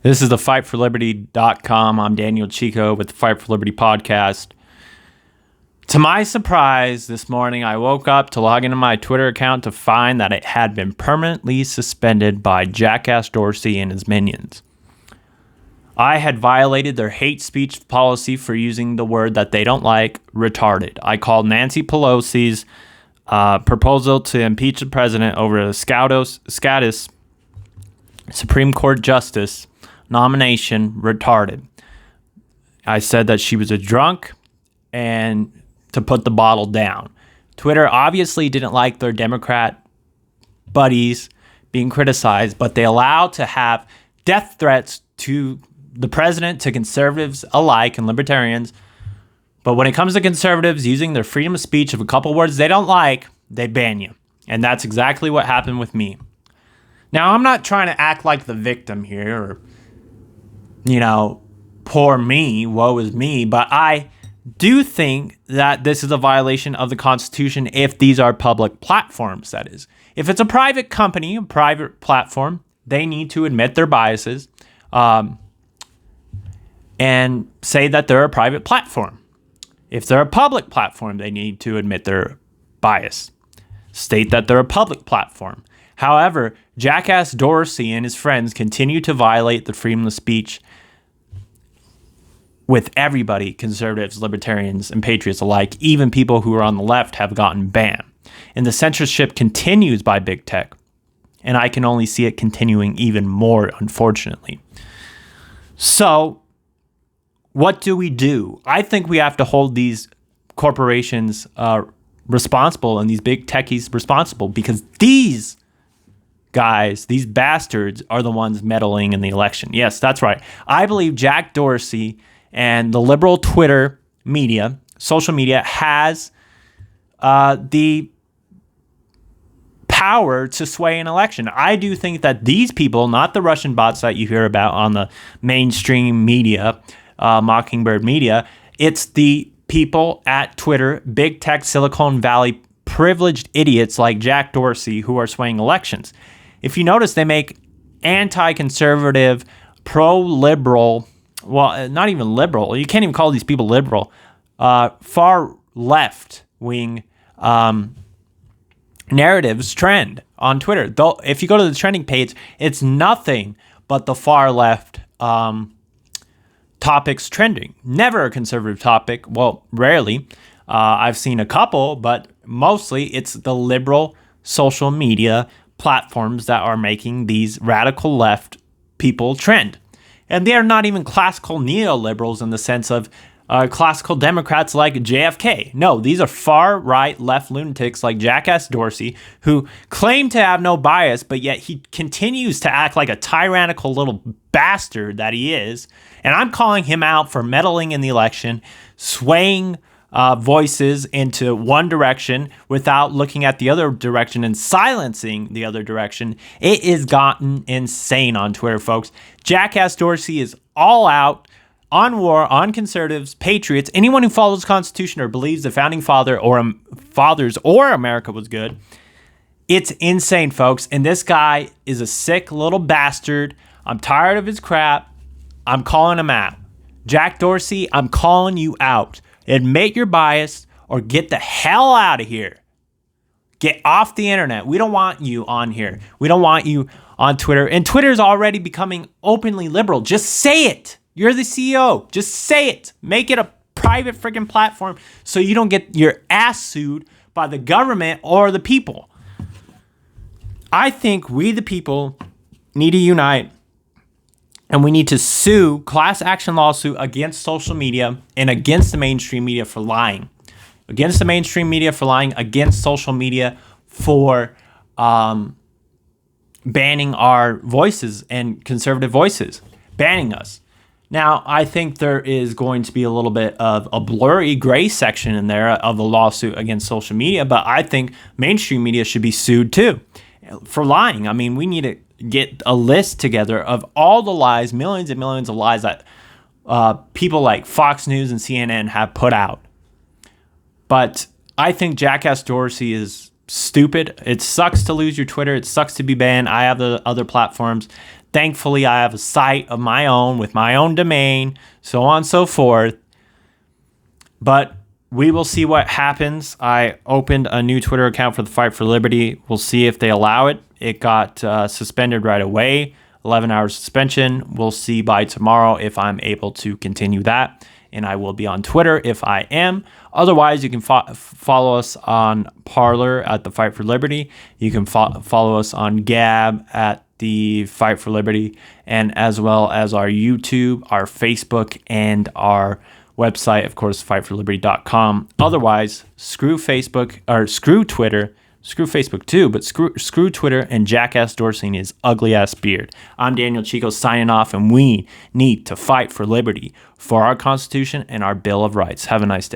This is the fightforliberty.com. I'm Daniel Chico with the Fight for Liberty podcast. To my surprise, this morning I woke up to log into my Twitter account to find that it had been permanently suspended by Jackass Dorsey and his minions. I had violated their hate speech policy for using the word that they don't like, retarded. I called Nancy Pelosi's proposal to impeach the president over a SCOTUS Supreme Court Justice nomination retarded. I said that she was a drunk and to put the bottle down. Twitter obviously didn't like their Democrat buddies being criticized, but they allowed to have death threats to the president, to conservatives alike and libertarians. But when it comes to conservatives using their freedom of speech of a couple words they don't like, they ban you. And that's exactly what happened with me. Now, I'm not trying to act like the victim here or, poor me, woe is me, but I do think that this is a violation of the Constitution if these are public platforms, that is. If it's a private company, a private platform, they need to admit their biases and say that they're a private platform. If they're a public platform, they need to admit their bias. State that they're a public platform. However, Jackass Dorsey and his friends continue to violate the freedom of speech with everybody, conservatives, libertarians, and patriots alike. Even people who are on the left have gotten banned. And the censorship continues by big tech. And I can only see it continuing even more, unfortunately. So, what do? I think we have to hold these corporations responsible and these big techies responsible, because these guys, these bastards, are the ones meddling in the election. Yes, that's right. I believe Jack Dorsey and the liberal Twitter media, social media, has the power to sway an election. I do think that these people, not the Russian bots that you hear about on the mainstream media, Mockingbird media, it's the people at Twitter, big tech, Silicon Valley, privileged idiots like Jack Dorsey who are swaying elections. If you notice, they make anti-conservative, pro-liberal, well, not even liberal. You can't even call these people liberal. Far left-wing narratives trend on Twitter. Though, if you go to the trending page, it's nothing but the far left topics trending. Never a conservative topic. Well, rarely. I've seen a couple, but mostly it's the liberal social media platforms that are making these radical left people trend. And they are not even classical neoliberals in the sense of classical Democrats like JFK. No, these are far right left lunatics like Jackass Dorsey, who claim to have no bias, but yet he continues to act like a tyrannical little bastard that he is. And I'm calling him out for meddling in the election, swaying voices into one direction without looking at the other direction and silencing the other direction. It has gotten insane on Twitter, folks. Jackass Dorsey is all out on war, on conservatives, patriots, anyone who follows the Constitution or believes the founding fathers or America was good. It's insane, folks. And this guy is a sick little bastard. I'm tired of his crap. I'm calling him out. Jack Dorsey, I'm calling you out. Admit your bias or get the hell out of here. Get off the internet. We don't want you on here. We don't want you on Twitter. And Twitter is already becoming openly liberal. Just say it. You're the CEO. Just say it. Make it a private freaking platform so you don't get your ass sued by the government or the people. I think we, the people, need to unite. And we need to sue, class action lawsuit against social media and against the mainstream media for lying. Against the mainstream media for lying, against social media for banning our voices and conservative voices, banning us. Now, I think there is going to be a little bit of a blurry gray section in there of the lawsuit against social media, but I think mainstream media should be sued too for lying. I mean, we need to get a list together of all the lies, millions and millions of lies that people like Fox News and CNN have put out. But I think Jackass Dorsey is stupid. It sucks to lose your Twitter. It sucks to be banned. I have the other platforms Thankfully, I have a site of my own with my own domain, so on and so forth. But we will see what happens. I opened a new Twitter account for the Fight for Liberty. We'll see if they allow it. It got suspended right away, 11-hour suspension. We'll see by tomorrow if I'm able to continue that. And I will be on Twitter if I am. Otherwise, you can follow us on Parler at the Fight for Liberty. You can follow us on Gab at the Fight for Liberty, and as well as our YouTube, our Facebook, and our website, of course, fightforliberty.com. Otherwise, screw Facebook, or screw Twitter, screw Facebook too, but screw Twitter and Jackass Dorsey and his ugly ass beard. I'm Daniel Chico signing off, and we need to fight for liberty, for our Constitution and our Bill of Rights. Have a nice day.